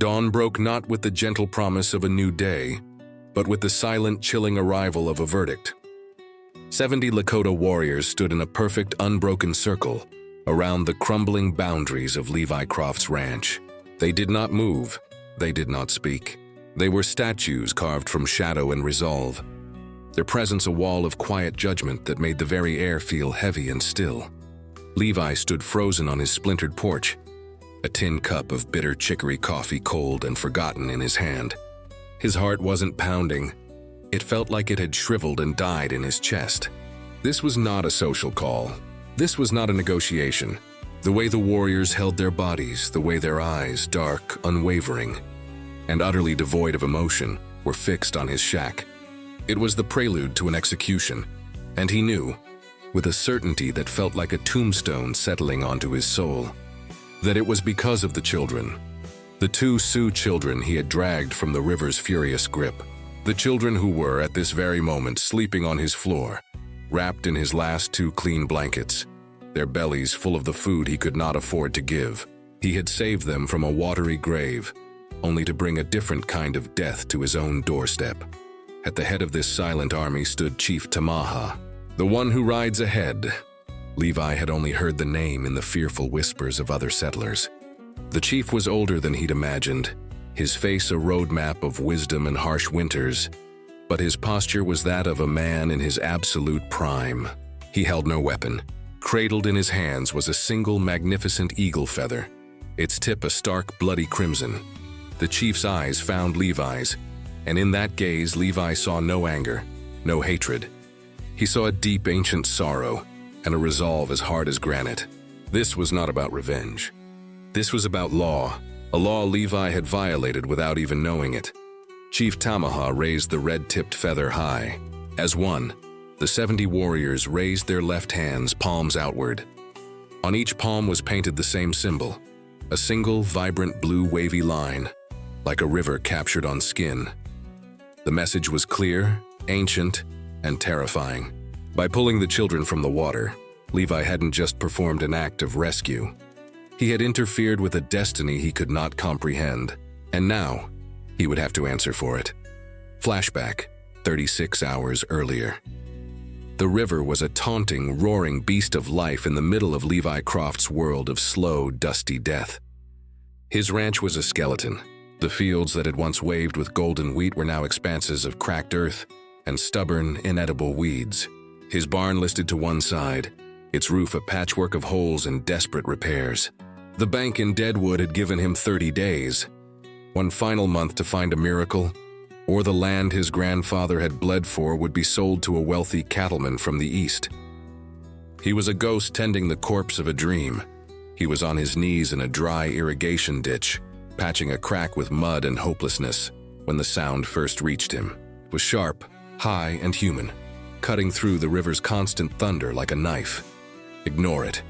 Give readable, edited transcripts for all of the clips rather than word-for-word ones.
Dawn broke not with the gentle promise of a new day, but with the silent, chilling arrival of a verdict. 70 Lakota warriors stood in a perfect, unbroken circle around the crumbling boundaries of Levi Croft's ranch. They did not move. They did not speak. They were statues carved from shadow and resolve, their presence a wall of quiet judgment that made the very air feel heavy and still. Levi stood frozen on his splintered porch, a tin cup of bitter chicory coffee cold and forgotten in his hand. His heart wasn't pounding. It felt like it had shriveled and died in his chest. This was not a social call. This was not a negotiation. The way the warriors held their bodies, the way their eyes, dark, unwavering, and utterly devoid of emotion, were fixed on his shack. It was the prelude to an execution, and he knew, with a certainty that felt like a tombstone settling onto his soul, that it was because of the children. The 2 Sioux children he had dragged from the river's furious grip. The children who were, at this very moment, sleeping on his floor, wrapped in his last 2 clean blankets, their bellies full of the food he could not afford to give. He had saved them from a watery grave, only to bring a different kind of death to his own doorstep. At the head of this silent army stood Chief Tamaha, the one who rides ahead. Levi had only heard the name in the fearful whispers of other settlers. The chief was older than he'd imagined, his face a roadmap of wisdom and harsh winters, but his posture was that of a man in his absolute prime. He held no weapon. Cradled in his hands was a single magnificent eagle feather, its tip a stark, bloody crimson. The chief's eyes found Levi's, and in that gaze Levi saw no anger, no hatred. He saw a deep, ancient sorrow and a resolve as hard as granite. This was not about revenge. This was about law, a law Levi had violated without even knowing it. Chief Tamaha raised the red-tipped feather high. As one, the 70 warriors raised their left hands, palms outward. On each palm was painted the same symbol, a single, vibrant blue wavy line, like a river captured on skin. The message was clear, ancient, and terrifying. By pulling the children from the water, Levi hadn't just performed an act of rescue. He had interfered with a destiny he could not comprehend, and now he would have to answer for it. Flashback, 36 hours earlier. The river was a taunting, roaring beast of life in the middle of Levi Croft's world of slow, dusty death. His ranch was a skeleton. The fields that had once waved with golden wheat were now expanses of cracked earth and stubborn, inedible weeds. His barn listed to one side, its roof a patchwork of holes and desperate repairs. The bank in Deadwood had given him 30 days, one final month to find a miracle, or the land his grandfather had bled for would be sold to a wealthy cattleman from the east. He was a ghost tending the corpse of a dream. He was on his knees in a dry irrigation ditch, patching a crack with mud and hopelessness, when the sound first reached him. It was sharp, high, and human, cutting through the river's constant thunder like a knife. Ignore it.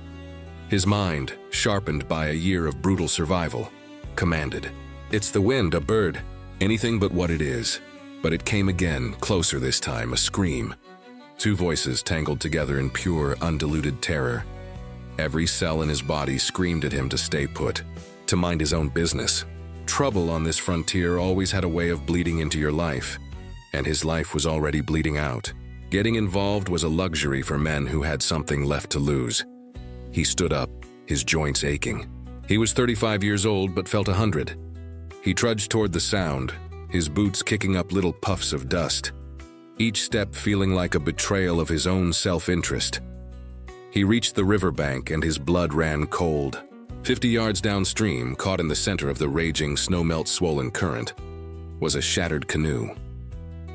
His mind, sharpened by a year of brutal survival, commanded. It's the wind, a bird, anything but what it is. But it came again, closer this time, a scream. 2 voices tangled together in pure, undiluted terror. Every cell in his body screamed at him to stay put, to mind his own business. Trouble on this frontier always had a way of bleeding into your life, and his life was already bleeding out. Getting involved was a luxury for men who had something left to lose. He stood up, his joints aching. He was 35 years old but felt 100. He trudged toward the sound, his boots kicking up little puffs of dust, each step feeling like a betrayal of his own self-interest. He reached the riverbank and his blood ran cold. 50 yards downstream, caught in the center of the raging, snow-melt-swollen current, was a shattered canoe.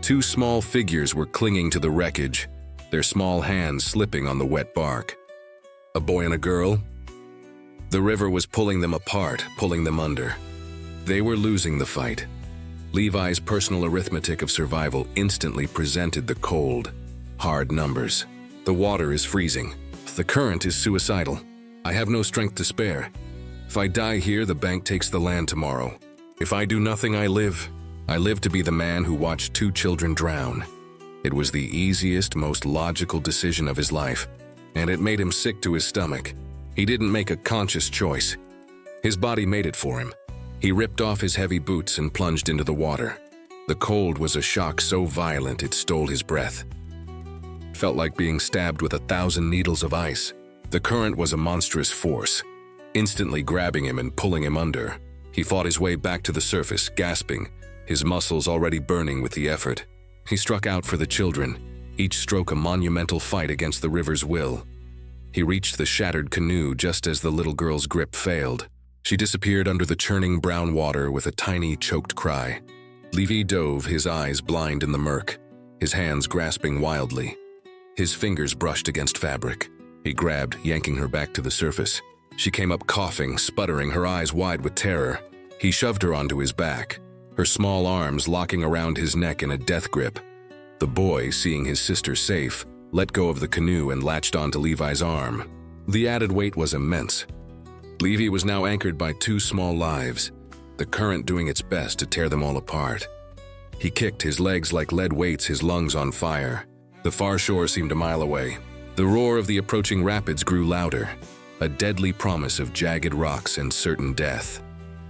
2 small figures were clinging to the wreckage, their small hands slipping on the wet bark. A boy and a girl? The river was pulling them apart, pulling them under. They were losing the fight. Levi's personal arithmetic of survival instantly presented the cold, hard numbers. The water is freezing. The current is suicidal. I have no strength to spare. If I die here, the bank takes the land tomorrow. If I do nothing, I live. I live to be the man who watched 2 children drown. It was the easiest, most logical decision of his life, and it made him sick to his stomach. He didn't make a conscious choice. His body made it for him. He ripped off his heavy boots and plunged into the water. The cold was a shock so violent it stole his breath. It felt like being stabbed with 1,000 needles of ice. The current was a monstrous force, instantly grabbing him and pulling him under. He fought his way back to the surface, gasping, his muscles already burning with the effort. He struck out for the children, each stroke a monumental fight against the river's will. He reached the shattered canoe just as the little girl's grip failed. She disappeared under the churning brown water with a tiny, choked cry. Levi dove, his eyes blind in the murk, his hands grasping wildly. His fingers brushed against fabric. He grabbed, yanking her back to the surface. She came up coughing, sputtering, her eyes wide with terror. He shoved her onto his back, her small arms locking around his neck in a death grip. The boy, seeing his sister safe, let go of the canoe and latched onto Levi's arm. The added weight was immense. Levi was now anchored by 2 small lives, the current doing its best to tear them all apart. He kicked, his legs like lead weights, his lungs on fire. The far shore seemed a mile away. The roar of the approaching rapids grew louder, a deadly promise of jagged rocks and certain death.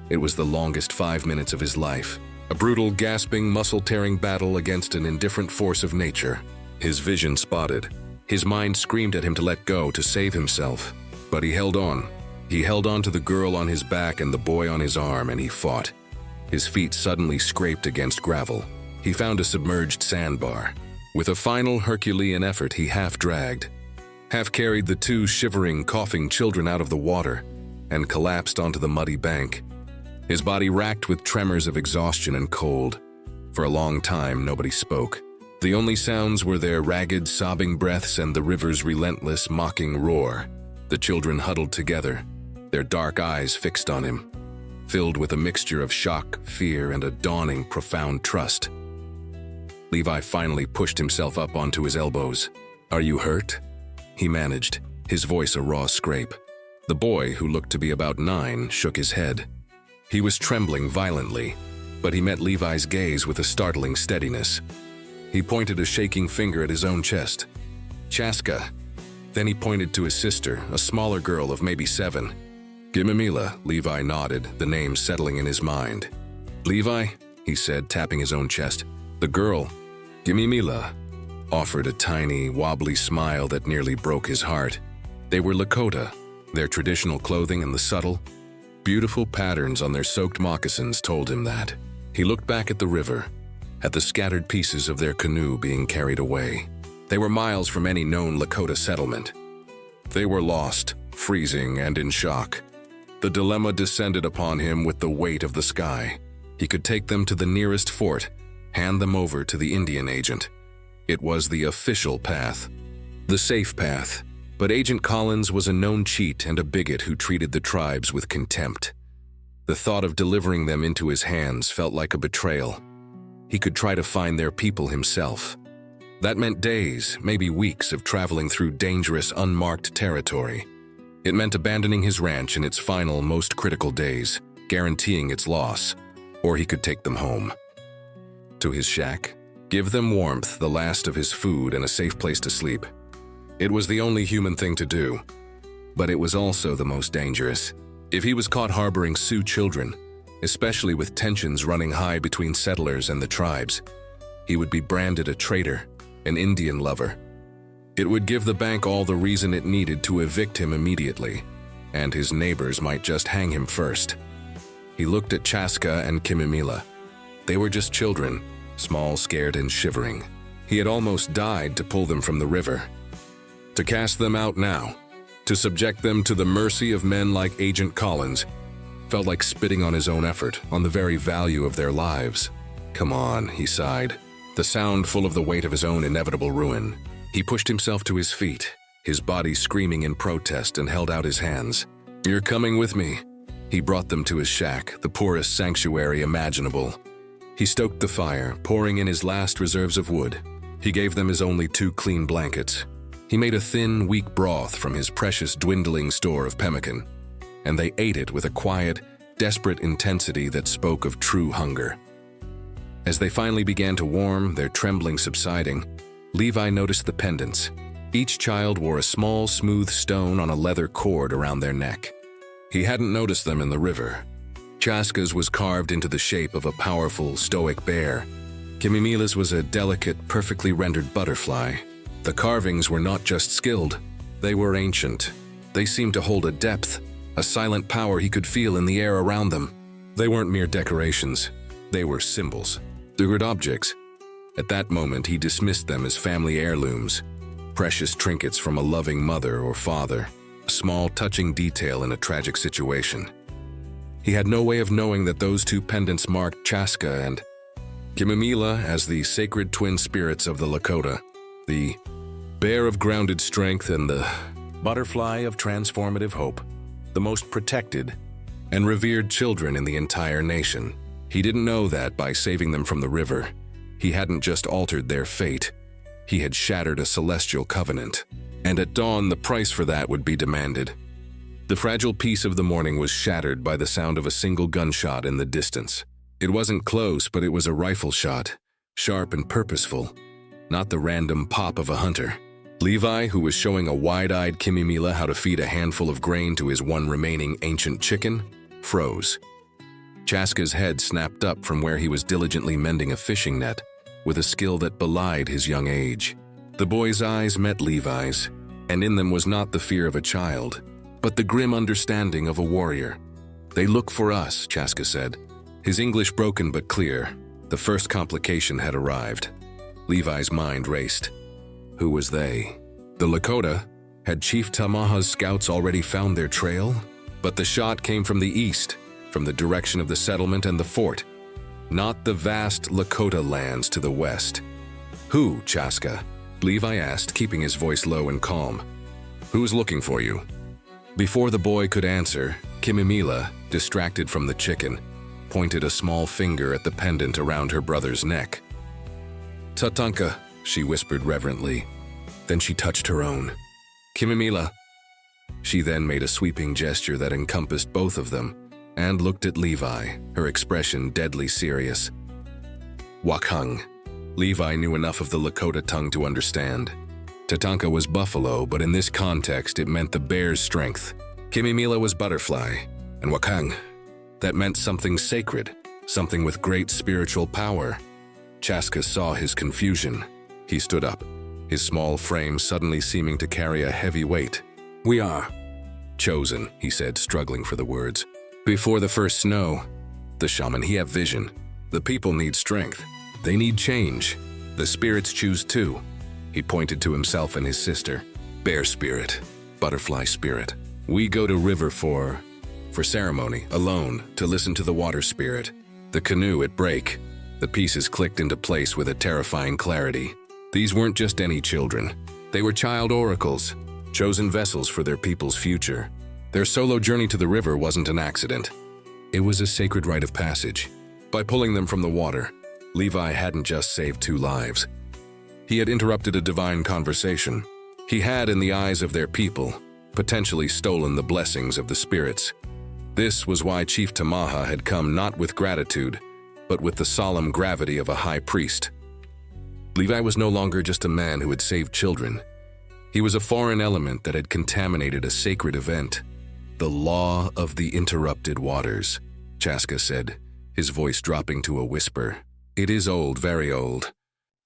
It was the longest 5 minutes of his life, a brutal, gasping, muscle-tearing battle against an indifferent force of nature. His vision spotted. His mind screamed at him to let go, to save himself. But he held on. He held on to the girl on his back and the boy on his arm, and he fought. His feet suddenly scraped against gravel. He found a submerged sandbar. With a final Herculean effort, he half-dragged, half-carried the 2 shivering, coughing children out of the water, and collapsed onto the muddy bank. His body racked with tremors of exhaustion and cold. For a long time, nobody spoke. The only sounds were their ragged, sobbing breaths and the river's relentless, mocking roar. The children huddled together, their dark eyes fixed on him, filled with a mixture of shock, fear, and a dawning, profound trust. Levi finally pushed himself up onto his elbows. "Are you hurt?" he managed, his voice a raw scrape. The boy, who looked to be about 9, shook his head. He was trembling violently, but he met Levi's gaze with a startling steadiness. He pointed a shaking finger at his own chest. "Chaska." Then he pointed to his sister, a smaller girl of maybe 7. "Kimimila," Levi nodded, the name settling in his mind. "Levi," he said, tapping his own chest. The girl, Kimimila, offered a tiny, wobbly smile that nearly broke his heart. They were Lakota, their traditional clothing and the subtle, beautiful patterns on their soaked moccasins told him that. He looked back at the river, at the scattered pieces of their canoe being carried away. They were miles from any known Lakota settlement. They were lost, freezing, and in shock. The dilemma descended upon him with the weight of the sky. He could take them to the nearest fort, hand them over to the Indian agent. It was the official path, the safe path. But Agent Collins was a known cheat and a bigot who treated the tribes with contempt. The thought of delivering them into his hands felt like a betrayal. He could try to find their people himself. That meant days, maybe weeks of traveling through dangerous, unmarked territory. It meant abandoning his ranch in its final, most critical days, guaranteeing its loss, or he could take them home. To his shack, give them warmth, the last of his food, and a safe place to sleep. It was the only human thing to do, but it was also the most dangerous. If he was caught harboring Sioux children, especially with tensions running high between settlers and the tribes, he would be branded a traitor, an Indian lover. It would give the bank all the reason it needed to evict him immediately, and his neighbors might just hang him first. He looked at Chaska and Kimimila. They were just children, small, scared, and shivering. He had almost died to pull them from the river. To cast them out now, to subject them to the mercy of men like Agent Collins, felt like spitting on his own effort, on the very value of their lives. "Come on," he sighed, the sound full of the weight of his own inevitable ruin. He pushed himself to his feet, his body screaming in protest, and held out his hands. "You're coming with me." He brought them to his shack, the poorest sanctuary imaginable. He stoked the fire, pouring in his last reserves of wood. He gave them his only 2 clean blankets. He made a thin, weak broth from his precious, dwindling store of pemmican, and they ate it with a quiet, desperate intensity that spoke of true hunger. As they finally began to warm, their trembling subsiding, Levi noticed the pendants. Each child wore a small, smooth stone on a leather cord around their neck. He hadn't noticed them in the river. Chaska's was carved into the shape of a powerful, stoic bear. Kimimila's was a delicate, perfectly rendered butterfly. The carvings were not just skilled, they were ancient. They seemed to hold a depth, a silent power he could feel in the air around them. They weren't mere decorations, they were symbols, sacred objects. At that moment, he dismissed them as family heirlooms, precious trinkets from a loving mother or father, a small, touching detail in a tragic situation. He had no way of knowing that those two pendants marked Chaska and Kimimila as the sacred twin spirits of the Lakota, the bear of grounded strength and the butterfly of transformative hope, the most protected and revered children in the entire nation. He didn't know that by saving them from the river, he hadn't just altered their fate, he had shattered a celestial covenant. And at dawn, the price for that would be demanded. The fragile peace of the morning was shattered by the sound of a single gunshot in the distance. It wasn't close, but it was a rifle shot, sharp and purposeful, not the random pop of a hunter. Levi, who was showing a wide-eyed Kimimila how to feed a handful of grain to his one remaining ancient chicken, froze. Chaska's head snapped up from where he was diligently mending a fishing net, with a skill that belied his young age. The boy's eyes met Levi's, and in them was not the fear of a child, but the grim understanding of a warrior. "They look for us," Chaska said. His English broken but clear. The first complication had arrived. Levi's mind raced. Who was they? The Lakota? Had Chief Tamaha's scouts already found their trail? But the shot came from the east, from the direction of the settlement and the fort, not the vast Lakota lands to the west. "Who, Chaska?" Levi asked, keeping his voice low and calm. "Who's looking for you?" Before the boy could answer, Kimimila, distracted from the chicken, pointed a small finger at the pendant around her brother's neck. "Tatanka," she whispered reverently. Then she touched her own. "Kimimila." She then made a sweeping gesture that encompassed both of them, and looked at Levi, her expression deadly serious. "Wakang." Levi knew enough of the Lakota tongue to understand. Tatanka was buffalo, but in this context it meant the bear's strength. Kimimila was butterfly, and Wakang, that meant something sacred, something with great spiritual power. Chaska saw his confusion. He stood up, his small frame suddenly seeming to carry a heavy weight. "We are chosen," he said, struggling for the words. "Before the first snow, the shaman, he have vision. The people need strength. They need change. The spirits choose too." He pointed to himself and his sister. "Bear spirit, butterfly spirit. We go to river for ceremony, alone, to listen to the water spirit. The canoe at break." The pieces clicked into place with a terrifying clarity. These weren't just any children. They were child oracles, chosen vessels for their people's future. Their solo journey to the river wasn't an accident. It was a sacred rite of passage. By pulling them from the water, Levi hadn't just saved 2 lives. He had interrupted a divine conversation. He had, in the eyes of their people, potentially stolen the blessings of the spirits. This was why Chief Tamaha had come not with gratitude, but with the solemn gravity of a high priest. Levi was no longer just a man who had saved children. He was a foreign element that had contaminated a sacred event. "The law of the interrupted waters," Chaska said, his voice dropping to a whisper. "It is old, very old.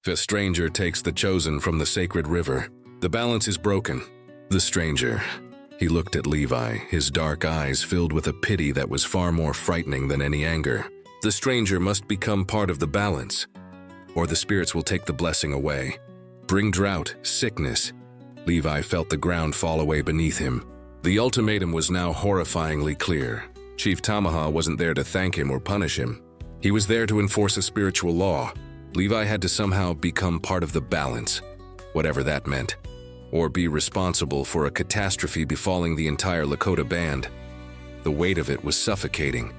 If a stranger takes the chosen from the sacred river, the balance is broken." The stranger. He looked at Levi, his dark eyes filled with a pity that was far more frightening than any anger. "The stranger must become part of the balance, or the spirits will take the blessing away. Bring drought, sickness." Levi felt the ground fall away beneath him. The ultimatum was now horrifyingly clear. Chief Tamaha wasn't there to thank him or punish him. He was there to enforce a spiritual law. Levi had to somehow become part of the balance, whatever that meant, or be responsible for a catastrophe befalling the entire Lakota band. The weight of it was suffocating.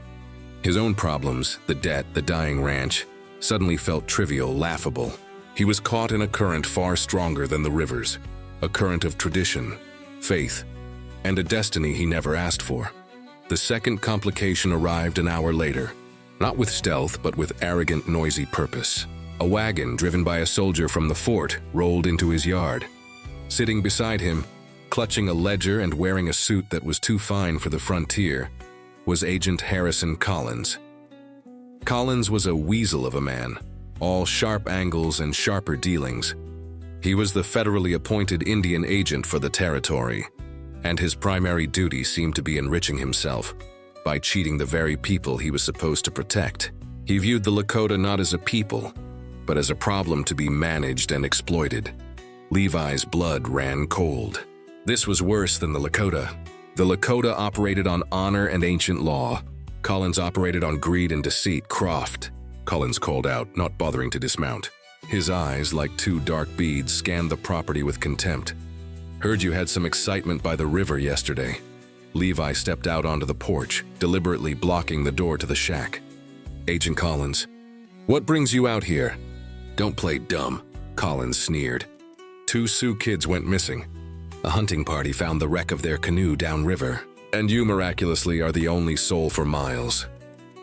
His own problems, the debt, the dying ranch, suddenly felt trivial, laughable. He was caught in a current far stronger than the rivers, a current of tradition, faith, and a destiny he never asked for. The second complication arrived an hour later, not with stealth but with arrogant, noisy purpose. A wagon driven by a soldier from the fort rolled into his yard. Sitting beside him, clutching a ledger and wearing a suit that was too fine for the frontier, was Agent Harrison Collins. Collins was a weasel of a man, all sharp angles and sharper dealings. He was the federally appointed Indian agent for the territory, and his primary duty seemed to be enriching himself by cheating the very people he was supposed to protect. He viewed the Lakota not as a people, but as a problem to be managed and exploited. Levi's blood ran cold. This was worse than the Lakota. The Lakota operated on honor and ancient law. Collins operated on greed and deceit. Croft, Collins called out, not bothering to dismount. His eyes, like two dark beads, scanned the property with contempt. Heard you had some excitement by the river yesterday. Levi stepped out onto the porch, deliberately blocking the door to the shack. Agent Collins, what brings you out here? Don't play dumb, Collins sneered. 2 Sioux kids went missing. A hunting party found the wreck of their canoe downriver, and you miraculously are the only soul for miles.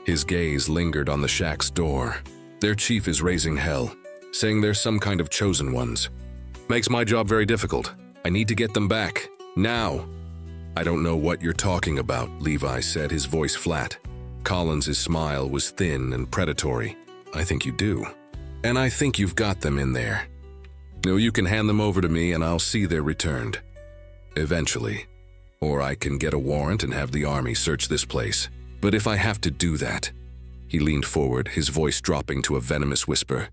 His gaze lingered on the shack's door. Their chief is raising hell, saying they're some kind of chosen ones. Makes my job very difficult. I need to get them back, now. I don't know what you're talking about, Levi said, his voice flat. Collins's smile was thin and predatory. I think you do. And I think you've got them in there. No, you can hand them over to me and I'll see they're returned. Eventually. Or I can get a warrant and have the army search this place. But if I have to do that, he leaned forward, his voice dropping to a venomous whisper,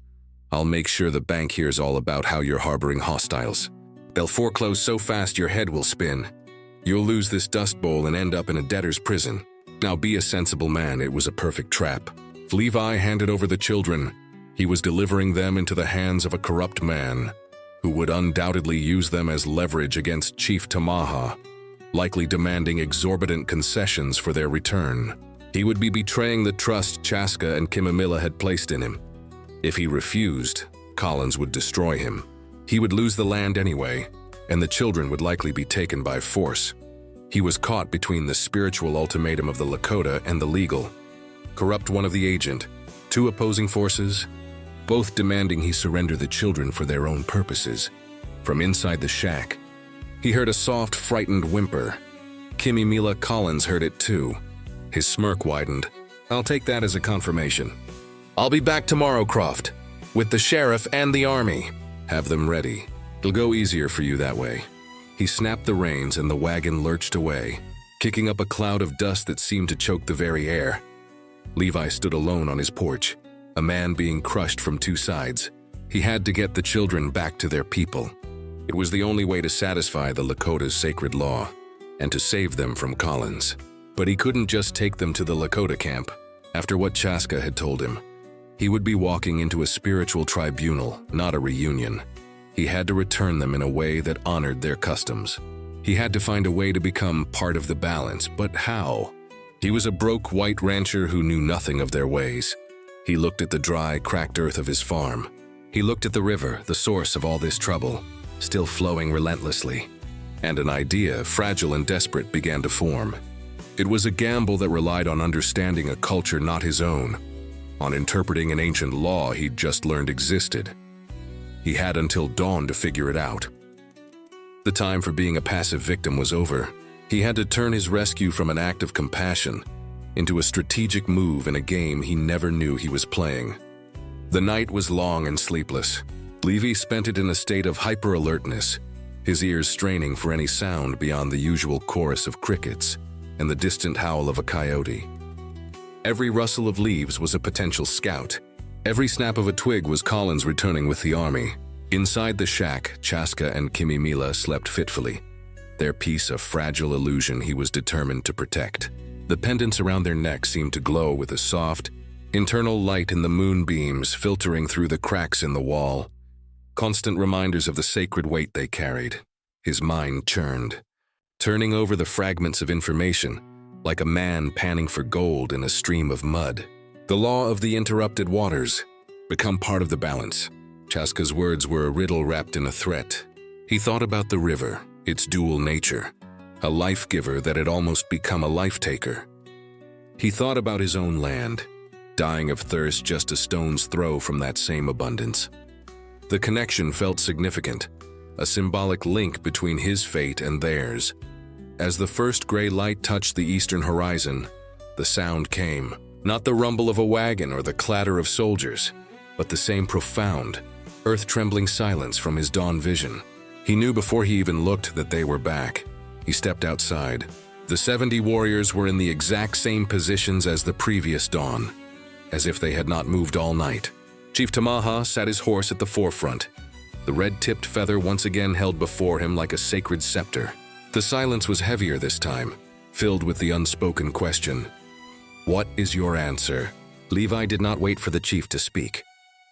I'll make sure the bank hears all about how you're harboring hostiles. They'll foreclose so fast your head will spin. You'll lose this dust bowl and end up in a debtor's prison. Now be a sensible man, it was a perfect trap. If Levi handed over the children, he was delivering them into the hands of a corrupt man who would undoubtedly use them as leverage against Chief Tamaha, likely demanding exorbitant concessions for their return. He would be betraying the trust Chaska and Kimimila had placed in him. If he refused, Collins would destroy him. He would lose the land anyway, and the children would likely be taken by force. He was caught between the spiritual ultimatum of the Lakota and the legal. Corrupt one of the agent, 2 opposing forces, both demanding he surrender the children for their own purposes. From inside the shack, he heard a soft, frightened whimper. Kimimila Collins heard it too. His smirk widened. I'll take that as a confirmation. I'll be back tomorrow, Croft, with the sheriff and the army. Have them ready. It'll go easier for you that way. He snapped the reins and the wagon lurched away, kicking up a cloud of dust that seemed to choke the very air. Levi stood alone on his porch, a man being crushed from 2 sides. He had to get the children back to their people. It was the only way to satisfy the Lakota's sacred law, and to save them from Collins. But he couldn't just take them to the Lakota camp. After what Chaska had told him, he would be walking into a spiritual tribunal, not a reunion. He had to return them in a way that honored their customs. He had to find a way to become part of the balance, but how? He was a broke white rancher who knew nothing of their ways. He looked at the dry, cracked earth of his farm. He looked at the river, the source of all this trouble, still flowing relentlessly. And an idea, fragile and desperate, began to form. It was a gamble that relied on understanding a culture not his own, on interpreting an ancient law he'd just learned existed. He had until dawn to figure it out. The time for being a passive victim was over. He had to turn his rescue from an act of compassion into a strategic move in a game he never knew he was playing. The night was long and sleepless. Levi spent it in a state of hyper-alertness, his ears straining for any sound beyond the usual chorus of crickets and the distant howl of a coyote. Every rustle of leaves was a potential scout. Every snap of a twig was Collins returning with the army. Inside the shack, Chaska and Kimimila slept fitfully, their piece a fragile illusion he was determined to protect. The pendants around their necks seemed to glow with a soft, internal light in the moonbeams filtering through the cracks in the wall, constant reminders of the sacred weight they carried. His mind churned, turning over the fragments of information, like a man panning for gold in a stream of mud. The law of the interrupted waters, become part of the balance. Chaska's words were a riddle wrapped in a threat. He thought about the river, its dual nature, a life-giver that had almost become a life-taker. He thought about his own land, dying of thirst just a stone's throw from that same abundance. The connection felt significant, a symbolic link between his fate and theirs. As the first gray light touched the eastern horizon, The sound came, not the rumble of a wagon or the clatter of soldiers, but the same profound, earth-trembling silence from his dawn vision. He knew before he even looked that they were back. He stepped outside. The 70 warriors were in the exact same positions as the previous dawn, as if they had not moved all night. Chief Tamaha sat his horse at the forefront, the red-tipped feather once again held before him like a sacred scepter. The silence was heavier this time, filled with the unspoken question, "What is your answer?" Levi did not wait for the chief to speak.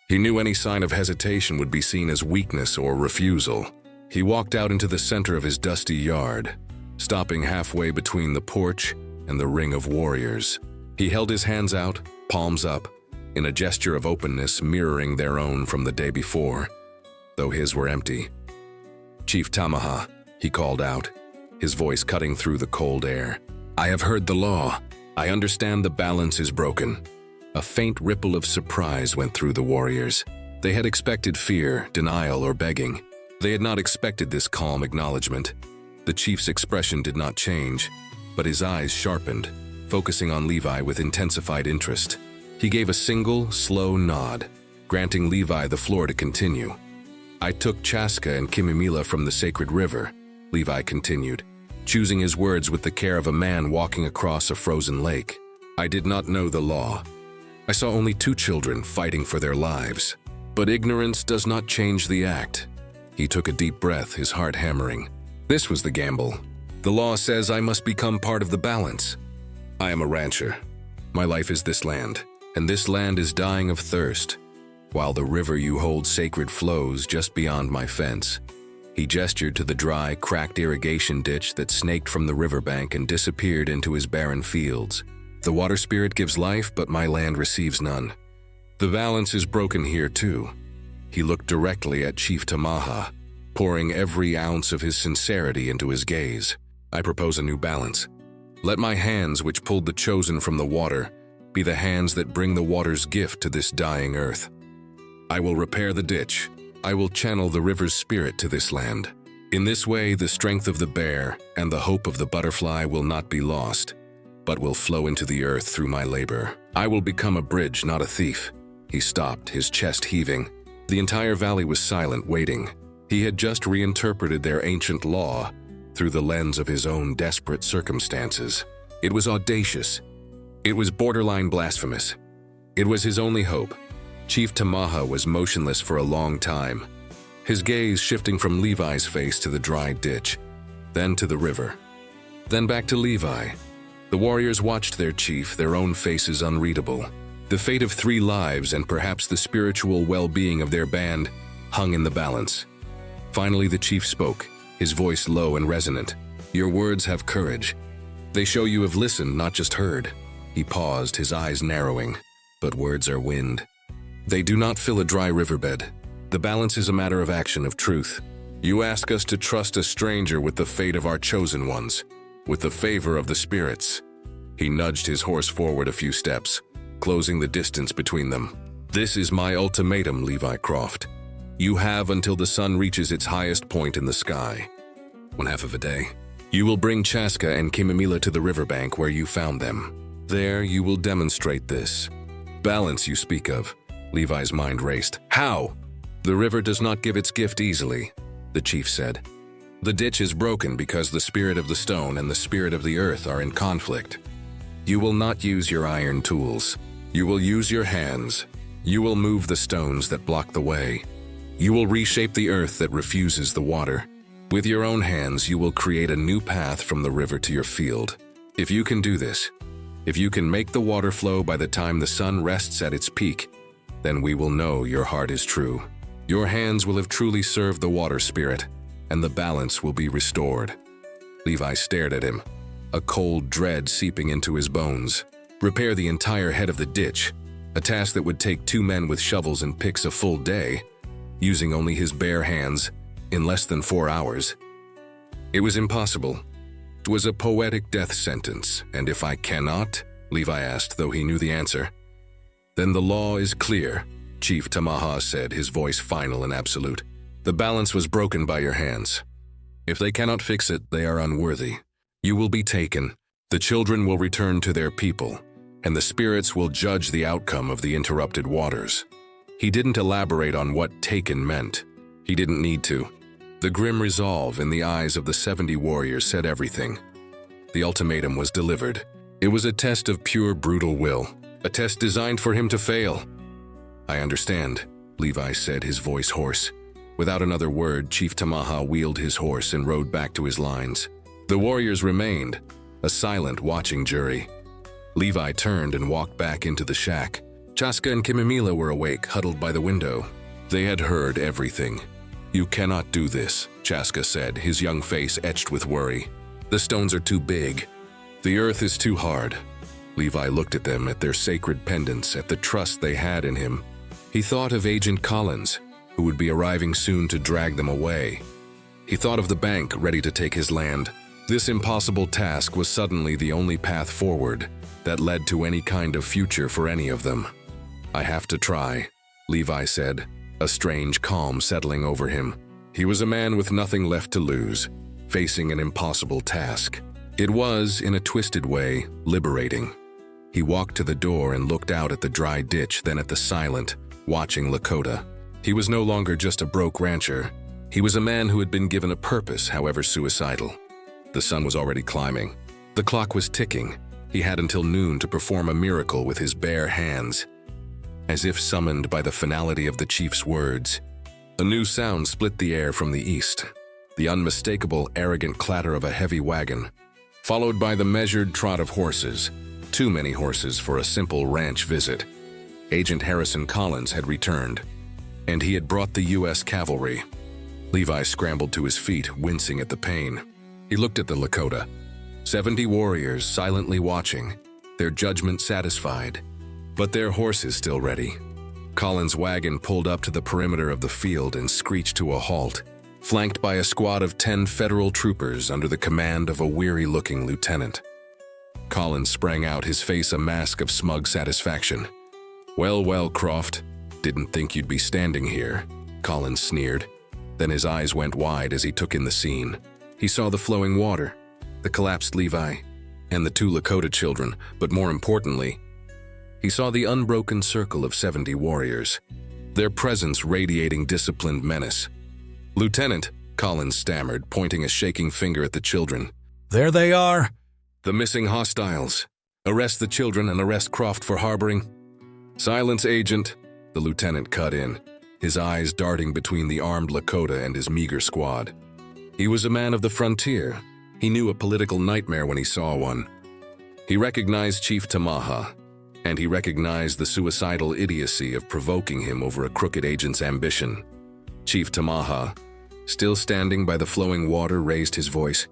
He knew any sign of hesitation would be seen as weakness or refusal. He walked out into the center of his dusty yard, stopping halfway between the porch and the ring of warriors. He held his hands out, palms up, in a gesture of openness mirroring their own from the day before, though his were empty. "Chief Tamaha," he called out, his voice cutting through the cold air. "I have heard the law. I understand the balance is broken." A faint ripple of surprise went through the warriors. They had expected fear, denial, or begging. They had not expected this calm acknowledgement. The chief's expression did not change, but his eyes sharpened, focusing on Levi with intensified interest. He gave a single, slow nod, granting Levi the floor to continue. "I took Chaska and Kimimila from the sacred river," Levi continued, choosing his words with the care of a man walking across a frozen lake. "I did not know the law. I saw only 2 children fighting for their lives. But ignorance does not change the act." He took a deep breath, his heart hammering. This was the gamble. The law says I must become part of the balance. I am a rancher. My life is this land, and this land is dying of thirst, while the river you hold sacred flows just beyond my fence. He gestured to the dry, cracked irrigation ditch that snaked from the riverbank and disappeared into his barren fields. "The water spirit gives life, but my land receives none. The balance is broken here too." He looked directly at Chief Tamaha, pouring every ounce of his sincerity into his gaze. "I propose a new balance. Let my hands, which pulled the chosen from the water, be the hands that bring the water's gift to this dying earth. I will repair the ditch. I will channel the river's spirit to this land. In this way, the strength of the bear and the hope of the butterfly will not be lost, but will flow into the earth through my labor. I will become a bridge, not a thief." He stopped, his chest heaving. The entire valley was silent, waiting. He had just reinterpreted their ancient law through the lens of his own desperate circumstances. It was audacious. It was borderline blasphemous. It was his only hope. Chief Tamaha was motionless for a long time, his gaze shifting from Levi's face to the dry ditch, then to the river, then back to Levi. The warriors watched their chief, their own faces unreadable. The fate of 3 lives and perhaps the spiritual well-being of their band hung in the balance. Finally, the chief spoke, his voice low and resonant. "Your words have courage. They show you have listened, not just heard." He paused, his eyes narrowing. "But words are wind. They do not fill a dry riverbed. The balance is a matter of action, of truth. You ask us to trust a stranger with the fate of our chosen ones, with the favor of the spirits." He nudged his horse forward a few steps, closing the distance between them. "This is my ultimatum, Levi Croft. You have until the sun reaches its highest point in the sky. 1/2 of a day. You will bring Chaska and Kimimila to the riverbank where you found them. There you will demonstrate this balance you speak of." Levi's mind raced. "How?" "The river does not give its gift easily," the chief said. "The ditch is broken because the spirit of the stone and the spirit of the earth are in conflict. You will not use your iron tools. You will use your hands. You will move the stones that block the way. You will reshape the earth that refuses the water. With your own hands, you will create a new path from the river to your field. If you can do this, if you can make the water flow by the time the sun rests at its peak, then we will know your heart is true. Your hands will have truly served the water spirit, and the balance will be restored." Levi stared at him, a cold dread seeping into his bones. Repair the entire head of the ditch, a task that would take 2 men with shovels and picks a full day, using only his bare hands, in less than 4 hours. It was impossible. It was a poetic death sentence, and if I cannot, Levi asked, though he knew the answer. "Then the law is clear," Chief Tamaha said, his voice final and absolute. "The balance was broken by your hands. If they cannot fix it, they are unworthy. You will be taken, The children will return to their people, and the spirits will judge the outcome of the interrupted waters. He didn't elaborate on what taken meant. He didn't need to. The grim resolve in the eyes of the 70 warriors said everything. The ultimatum was delivered. It was a test of pure brutal will, a test designed for him to fail. "I understand," Levi said, his voice hoarse. Without another word, Chief Tamaha wheeled his horse and rode back to his lines. The warriors remained, a silent, watching jury. Levi turned and walked back into the shack. Chaska and Kimimila were awake, huddled by the window. They had heard everything. "You cannot do this," Chaska said, his young face etched with worry. "The stones are too big. The earth is too hard." Levi looked at them, at their sacred pendants, at the trust they had in him. He thought of Agent Collins, who would be arriving soon to drag them away. He thought of the bank ready to take his land. This impossible task was suddenly the only path forward that led to any kind of future for any of them. "I have to try," Levi said, a strange calm settling over him. He was a man with nothing left to lose, facing an impossible task. It was, in a twisted way, liberating. He walked to the door and looked out at the dry ditch, then at the silent, watching Lakota. He was no longer just a broke rancher. He was a man who had been given a purpose, however suicidal. The sun was already climbing. The clock was ticking. He had until noon to perform a miracle with his bare hands. As if summoned by the finality of the chief's words, a new sound split the air from the east, the unmistakable, arrogant clatter of a heavy wagon, followed by the measured trot of horses, too many horses for a simple ranch visit. Agent Harrison Collins had returned, and he had brought the U.S. Cavalry. Levi scrambled to his feet, wincing at the pain. He looked at the Lakota, 70 warriors silently watching, their judgment satisfied, but their horses still ready. Collins' wagon pulled up to the perimeter of the field and screeched to a halt, flanked by a squad of 10 federal troopers under the command of a weary-looking lieutenant. Collins sprang out, his face a mask of smug satisfaction. Well, Croft, didn't think you'd be standing here," Collins sneered. Then his eyes went wide as he took in the scene. He saw the flowing water, the collapsed Levi, and the 2 Lakota children, but more importantly, he saw the unbroken circle of 70 warriors, their presence radiating disciplined menace. "Lieutenant," Collins stammered, pointing a shaking finger at the children. "There they are." "The missing hostiles. Arrest the children and arrest Croft for harboring." "Silence, Agent," the lieutenant cut in, his eyes darting between the armed Lakota and his meager squad. He was a man of the frontier. He knew a political nightmare when he saw one. He recognized Chief Tamaha, and he recognized the suicidal idiocy of provoking him over a crooked agent's ambition. Chief Tamaha, still standing by the flowing water, raised his voice,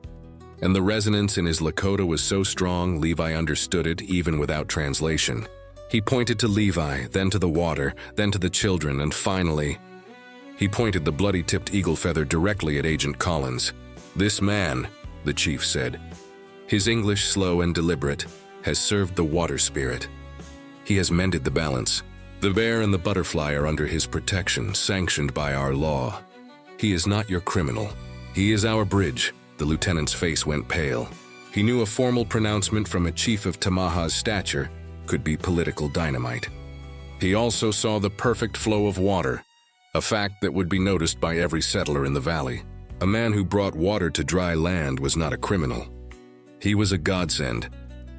and the resonance in his Lakota was so strong Levi understood it even without translation. He pointed to Levi, then to the water, then to the children, and finally, he pointed the bloody-tipped eagle feather directly at Agent Collins. "This man," the chief said, his English slow and deliberate, "has served the water spirit. He has mended the balance. The bear and the butterfly are under his protection, sanctioned by our law. He is not your criminal. He is our bridge." The lieutenant's face went pale. He knew a formal pronouncement from a chief of Tamaha's stature could be political dynamite. He also saw the perfect flow of water, a fact that would be noticed by every settler in the valley. A man who brought water to dry land was not a criminal. He was a godsend.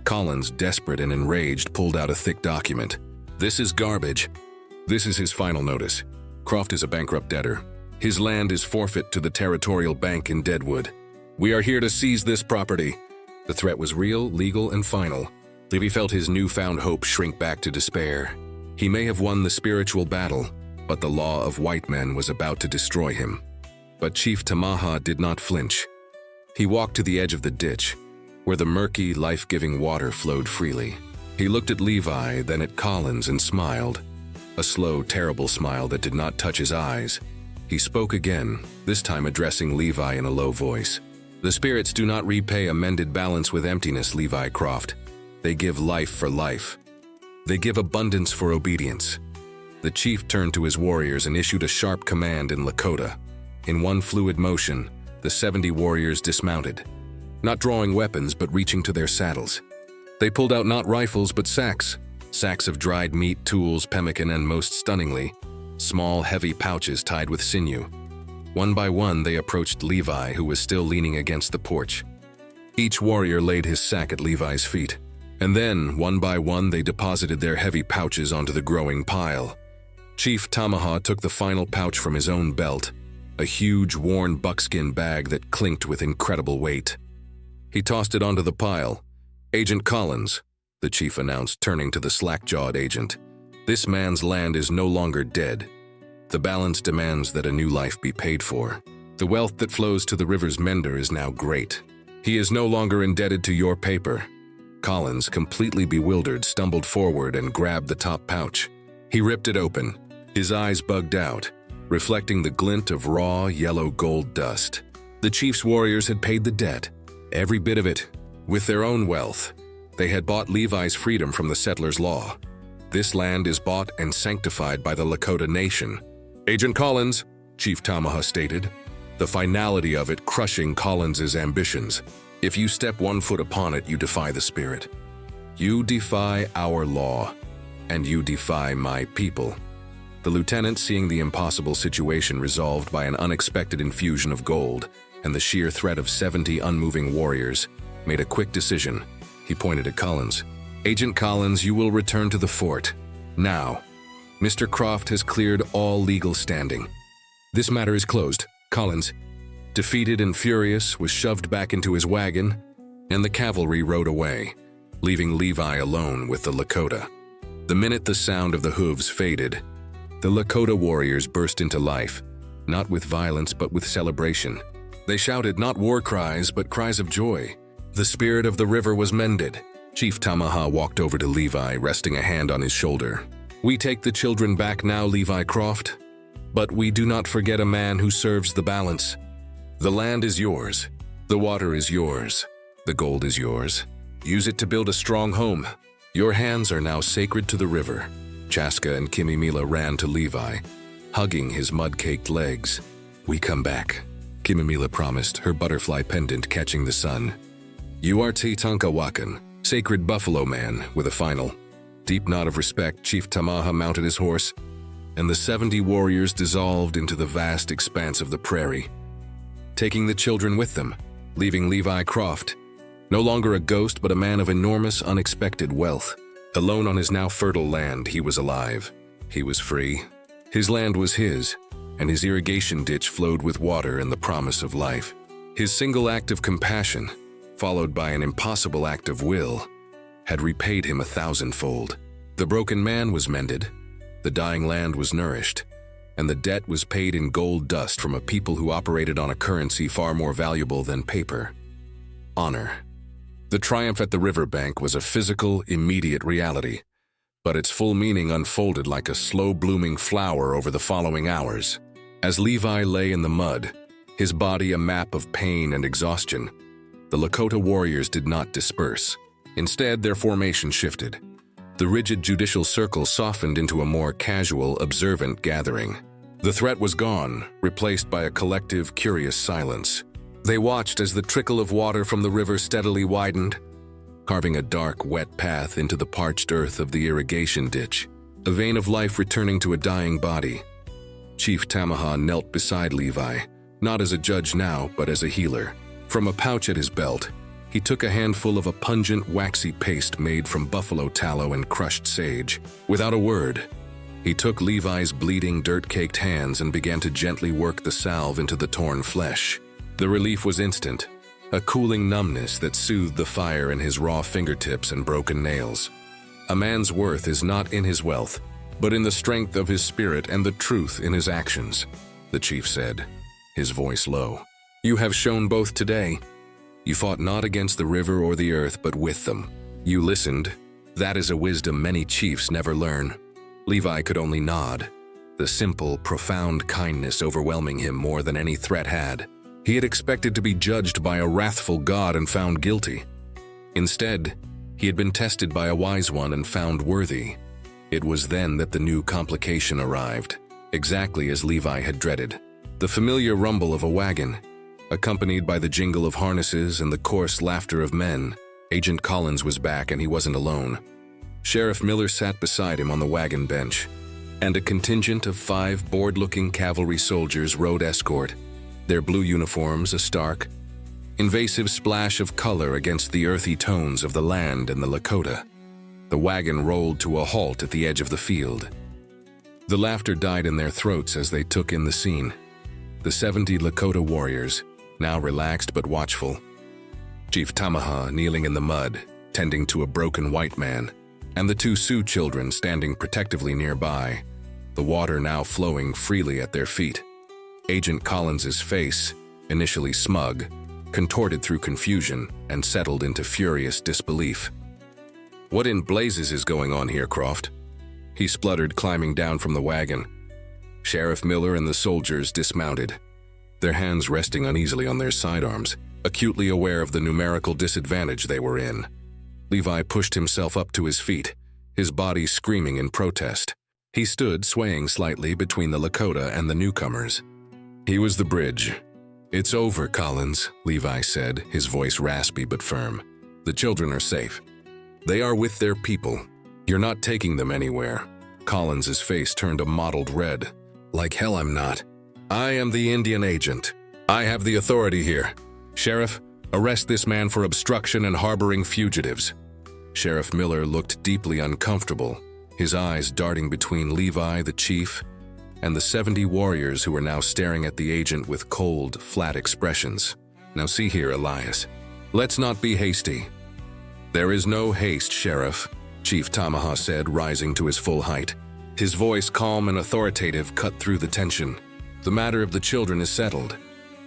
Collins, desperate and enraged, pulled out a thick document. "This is garbage. This is his final notice. Croft is a bankrupt debtor. His land is forfeit to the Territorial Bank in Deadwood. We are here to seize this property." The threat was real, legal, and final. Levi felt his newfound hope shrink back to despair. He may have won the spiritual battle, but the law of white men was about to destroy him. But Chief Tamaha did not flinch. He walked to the edge of the ditch, where the murky, life-giving water flowed freely. He looked at Levi, then at Collins, and smiled. A slow, terrible smile that did not touch his eyes. He spoke again, this time addressing Levi in a low voice. "The spirits do not repay a mended balance with emptiness, Levi Croft. They give life for life. They give abundance for obedience." The chief turned to his warriors and issued a sharp command in Lakota. In one fluid motion, the 70 warriors dismounted. not drawing weapons but reaching to their saddles. They pulled out not rifles but sacks of dried meat, tools, pemmican, and most stunningly, small, heavy pouches tied with sinew. One by one, they approached Levi, who was still leaning against the porch. Each warrior laid his sack at Levi's feet, and then, one by one, they deposited their heavy pouches onto the growing pile. Chief Tamaha took the final pouch from his own belt, a huge, worn buckskin bag that clinked with incredible weight. He tossed it onto the pile. "Agent Collins," the chief announced, turning to the slack-jawed agent. "This man's land is no longer dead. The balance demands that a new life be paid for. The wealth that flows to the river's mender is now great. He is no longer indebted to your paper." Collins, completely bewildered, stumbled forward and grabbed the top pouch. He ripped it open, his eyes bugged out, reflecting the glint of raw, yellow gold dust. The chief's warriors had paid the debt, every bit of it, with their own wealth. They had bought Levi's freedom from the settlers' law. This land is bought and sanctified by the Lakota nation. "Agent Collins," Chief Tamaha stated, the finality of it crushing Collins's ambitions. "If you step one foot upon it, you defy the spirit. You defy our law, and you defy my people." The lieutenant, seeing the impossible situation resolved by an unexpected infusion of gold and the sheer threat of 70 unmoving warriors, made a quick decision. He pointed at Collins. "Agent Collins, you will return to the fort. Now. Mr. Croft has cleared all legal standing. This matter is closed." Collins, defeated and furious, was shoved back into his wagon, and the cavalry rode away, leaving Levi alone with the Lakota. The minute the sound of the hooves faded, the Lakota warriors burst into life, not with violence but with celebration. They shouted not war cries but cries of joy. The spirit of the river was mended. Chief Tamaha walked over to Levi, resting a hand on his shoulder. "We take the children back now, Levi Croft, but we do not forget a man who serves the balance. The land is yours, the water is yours, the gold is yours. Use it to build a strong home. Your hands are now sacred to the river." Chaska and Kimimila ran to Levi, hugging his mud-caked legs. "We come back," Kimimila promised, her butterfly pendant catching the sun. "You are Wakan, sacred buffalo man," with a final, deep nod of respect. Chief Tamaha mounted his horse, and the 70 warriors dissolved into the vast expanse of the prairie, taking the children with them, leaving Levi Croft, no longer a ghost but a man of enormous, unexpected wealth. Alone on his now fertile land, he was alive. He was free. His land was his, and his irrigation ditch flowed with water and the promise of life. His single act of compassion, followed by an impossible act of will, had repaid him 1,000-fold. The broken man was mended, the dying land was nourished, and the debt was paid in gold dust from a people who operated on a currency far more valuable than paper: honor. The triumph at the riverbank was a physical, immediate reality, but its full meaning unfolded like a slow-blooming flower over the following hours. As Levi lay in the mud, his body a map of pain and exhaustion, the Lakota warriors did not disperse. Instead, their formation shifted. The rigid judicial circle softened into a more casual, observant gathering. The threat was gone, replaced by a collective, curious silence. They watched as the trickle of water from the river steadily widened, carving a dark, wet path into the parched earth of the irrigation ditch, a vein of life returning to a dying body. Chief Tamaha knelt beside Levi, not as a judge now, but as a healer. From a pouch at his belt, he took a handful of a pungent, waxy paste made from buffalo tallow and crushed sage. Without a word, he took Levi's bleeding, dirt-caked hands and began to gently work the salve into the torn flesh. The relief was instant, a cooling numbness that soothed the fire in his raw fingertips and broken nails. A man's worth is not in his wealth, but in the strength of his spirit and the truth in his actions, the chief said, his voice low. "You have shown both today. You fought not against the river or the earth, but with them. You listened. That is a wisdom many chiefs never learn." Levi could only nod, the simple, profound kindness overwhelming him more than any threat had. He had expected to be judged by a wrathful God and found guilty. Instead, he had been tested by a wise one and found worthy. It was then that the new complication arrived, exactly as Levi had dreaded. The familiar rumble of a wagon, Accompanied by the jingle of harnesses and the coarse laughter of men, Agent Collins was back, and he wasn't alone. Sheriff Miller sat beside him on the wagon bench, and a contingent of 5 bored-looking cavalry soldiers rode escort, their blue uniforms a stark, invasive splash of color against the earthy tones of the land and the Lakota. The wagon rolled to a halt at the edge of the field. The laughter died in their throats as they took in the scene. The 70 Lakota warriors, now relaxed but watchful. Chief Tamaha kneeling in the mud, tending to a broken white man, and the 2 Sioux children standing protectively nearby, the water now flowing freely at their feet. Agent Collins's face, initially smug, contorted through confusion and settled into furious disbelief. "What in blazes is going on here, Croft?" he spluttered, climbing down from the wagon. Sheriff Miller and the soldiers dismounted, their hands resting uneasily on their sidearms, acutely aware of the numerical disadvantage they were in. Levi pushed himself up to his feet, his body screaming in protest. He stood swaying slightly between the Lakota and the newcomers. He was the bridge. "It's over, Collins," Levi said, his voice raspy but firm. "The children are safe. They are with their people. You're not taking them anywhere." Collins's face turned a mottled red. "Like hell I'm not. I am the Indian agent. I have the authority here. Sheriff, arrest this man for obstruction and harboring fugitives." Sheriff Miller looked deeply uncomfortable, his eyes darting between Levi, the chief, and the 70 warriors who were now staring at the agent with cold, flat expressions. "Now see here, Elias. Let's not be hasty." "There is no haste, Sheriff," Chief Tamaha said, rising to his full height. His voice, calm and authoritative, cut through the tension. "The matter of the children is settled.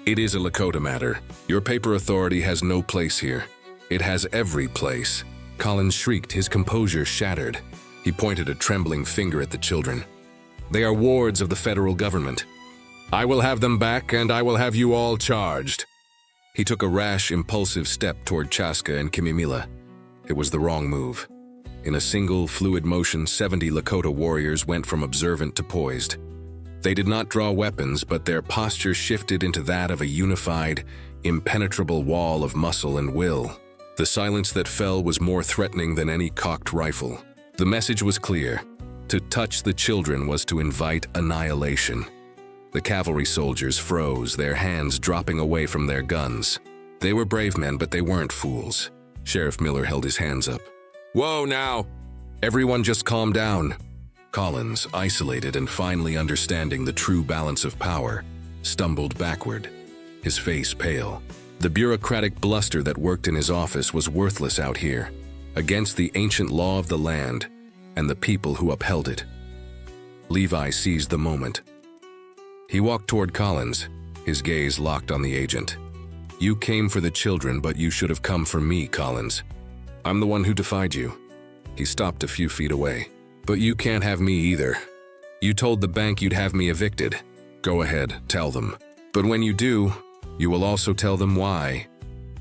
It is a Lakota matter. Your paper authority has no place here. It has every place." Collins shrieked, his composure shattered. He pointed a trembling finger at the children. "They are wards of the federal government. I will have them back, and I will have you all charged." He took a rash, impulsive step toward Chaska and Kimimila. It was the wrong move. In a single, fluid motion, 70 Lakota warriors went from observant to poised. They did not draw weapons, but their posture shifted into that of a unified, impenetrable wall of muscle and will. The silence that fell was more threatening than any cocked rifle. The message was clear. To touch the children was to invite annihilation. The cavalry soldiers froze, their hands dropping away from their guns. They were brave men, but they weren't fools. Sheriff Miller held his hands up. "Whoa now! Everyone just calm down." Collins, isolated and finally understanding the true balance of power, stumbled backward, his face pale. The bureaucratic bluster that worked in his office was worthless out here, against the ancient law of the land and the people who upheld it. Levi seized the moment. He walked toward Collins, his gaze locked on the agent. "You came for the children, but you should have come for me, Collins. I'm the one who defied you." He stopped a few feet away. "But you can't have me either. You told the bank you'd have me evicted. Go ahead, tell them. But when you do, you will also tell them why."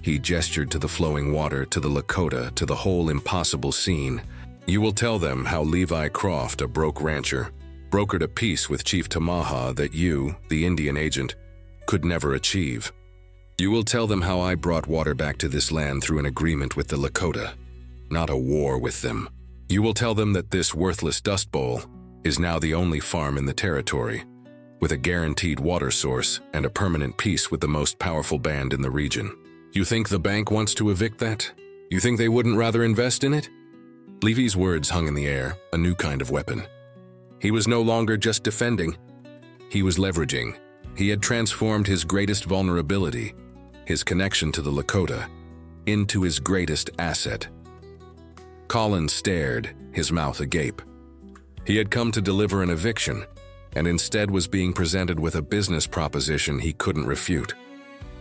He gestured to the flowing water, to the Lakota, to the whole impossible scene. "You will tell them how Levi Croft, a broke rancher, brokered a peace with Chief Tamaha that you, the Indian agent, could never achieve. You will tell them how I brought water back to this land through an agreement with the Lakota, not a war with them. You will tell them that this worthless dust bowl is now the only farm in the territory, with a guaranteed water source and a permanent peace with the most powerful band in the region. You think the bank wants to evict that? You think they wouldn't rather invest in it?" Levy's words hung in the air, a new kind of weapon. He was no longer just defending. He was leveraging. He had transformed his greatest vulnerability, his connection to the Lakota, into his greatest asset. Collins stared, his mouth agape. He had come to deliver an eviction, and instead was being presented with a business proposition he couldn't refute.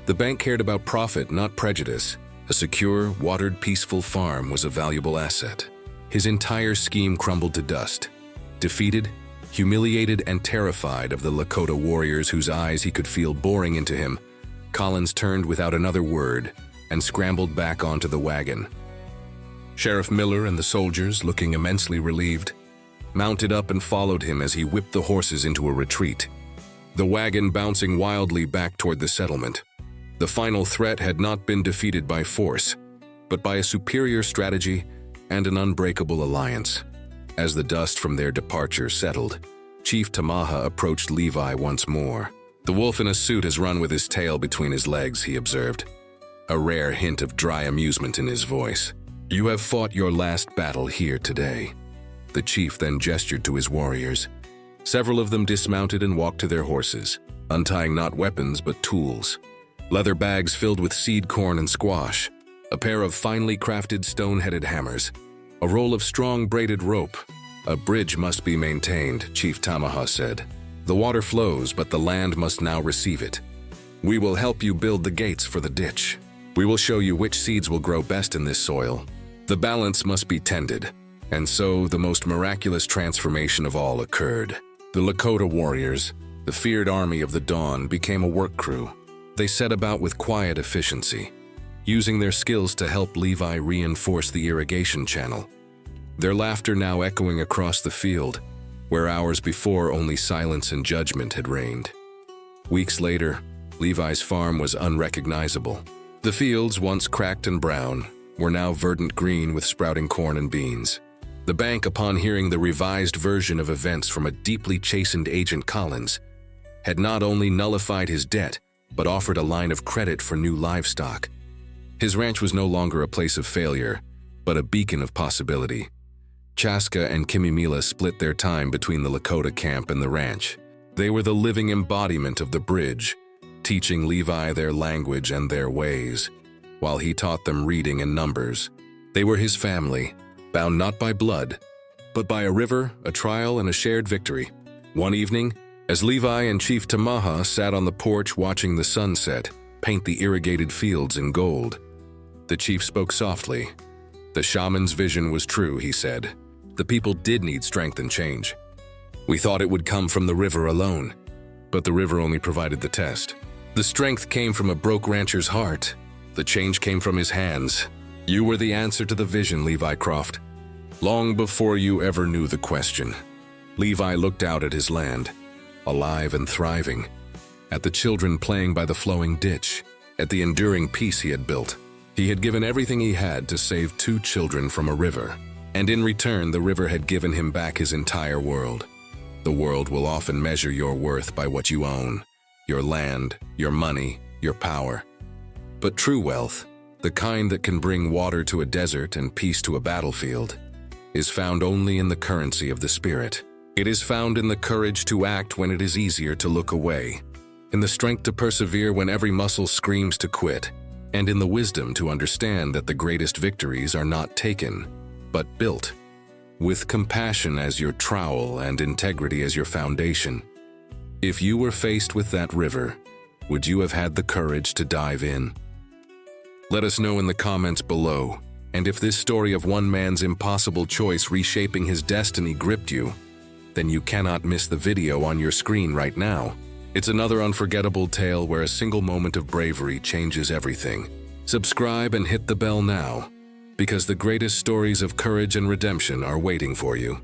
The bank cared about profit, not prejudice. A secure, watered, peaceful farm was a valuable asset. His entire scheme crumbled to dust. Defeated, humiliated, and terrified of the Lakota warriors whose eyes he could feel boring into him, Collins turned without another word and scrambled back onto the wagon. Sheriff Miller and the soldiers, looking immensely relieved, mounted up and followed him as he whipped the horses into a retreat, the wagon bouncing wildly back toward the settlement. The final threat had not been defeated by force, but by a superior strategy and an unbreakable alliance. As the dust from their departure settled, Chief Tamaha approached Levi once more. "The wolf in a suit has run with his tail between his legs," he observed, a rare hint of dry amusement in his voice. "You have fought your last battle here today." The chief then gestured to his warriors. Several of them dismounted and walked to their horses, untying not weapons but tools. Leather bags filled with seed corn and squash, a pair of finely crafted stone-headed hammers, a roll of strong braided rope. "A bridge must be maintained," Chief Tamaha said. "The water flows, but the land must now receive it. We will help you build the gates for the ditch. We will show you which seeds will grow best in this soil. The balance must be tended." And so the most miraculous transformation of all occurred. The Lakota warriors, the feared army of the dawn, became a work crew. They set about with quiet efficiency, using their skills to help Levi reinforce the irrigation channel. Their laughter now echoing across the field, where hours before only silence and judgment had reigned. Weeks later, Levi's farm was unrecognizable. The fields, once cracked and brown, were now verdant green with sprouting corn and beans. The bank, upon hearing the revised version of events from a deeply chastened Agent Collins, had not only nullified his debt, but offered a line of credit for new livestock. His ranch was no longer a place of failure, but a beacon of possibility. Chaska and Kimimila split their time between the Lakota camp and the ranch. They were the living embodiment of the bridge, teaching Levi their language and their ways, while he taught them reading and numbers. They were his family, bound not by blood, but by a river, a trial, and a shared victory. One evening, as Levi and Chief Tamaha sat on the porch watching the sunset paint the irrigated fields in gold, the chief spoke softly. "The shaman's vision was true," he said. "The people did need strength and change. We thought it would come from the river alone, but the river only provided the test. The strength came from a broke rancher's heart. The change came from his hands. You were the answer to the vision, Levi Croft. Long before you ever knew the question." Levi looked out at his land, alive and thriving, at the children playing by the flowing ditch, at the enduring peace he had built. He had given everything he had to save 2 children from a river, and in return the river had given him back his entire world. The world will often measure your worth by what you own, your land, your money, your power. But true wealth, the kind that can bring water to a desert and peace to a battlefield, is found only in the currency of the spirit. It is found in the courage to act when it is easier to look away, in the strength to persevere when every muscle screams to quit, and in the wisdom to understand that the greatest victories are not taken, but built, with compassion as your trowel and integrity as your foundation. If you were faced with that river, would you have had the courage to dive in? Let us know in the comments below, and if this story of one man's impossible choice reshaping his destiny gripped you, then you cannot miss the video on your screen right now. It's another unforgettable tale where a single moment of bravery changes everything. Subscribe and hit the bell now, because the greatest stories of courage and redemption are waiting for you.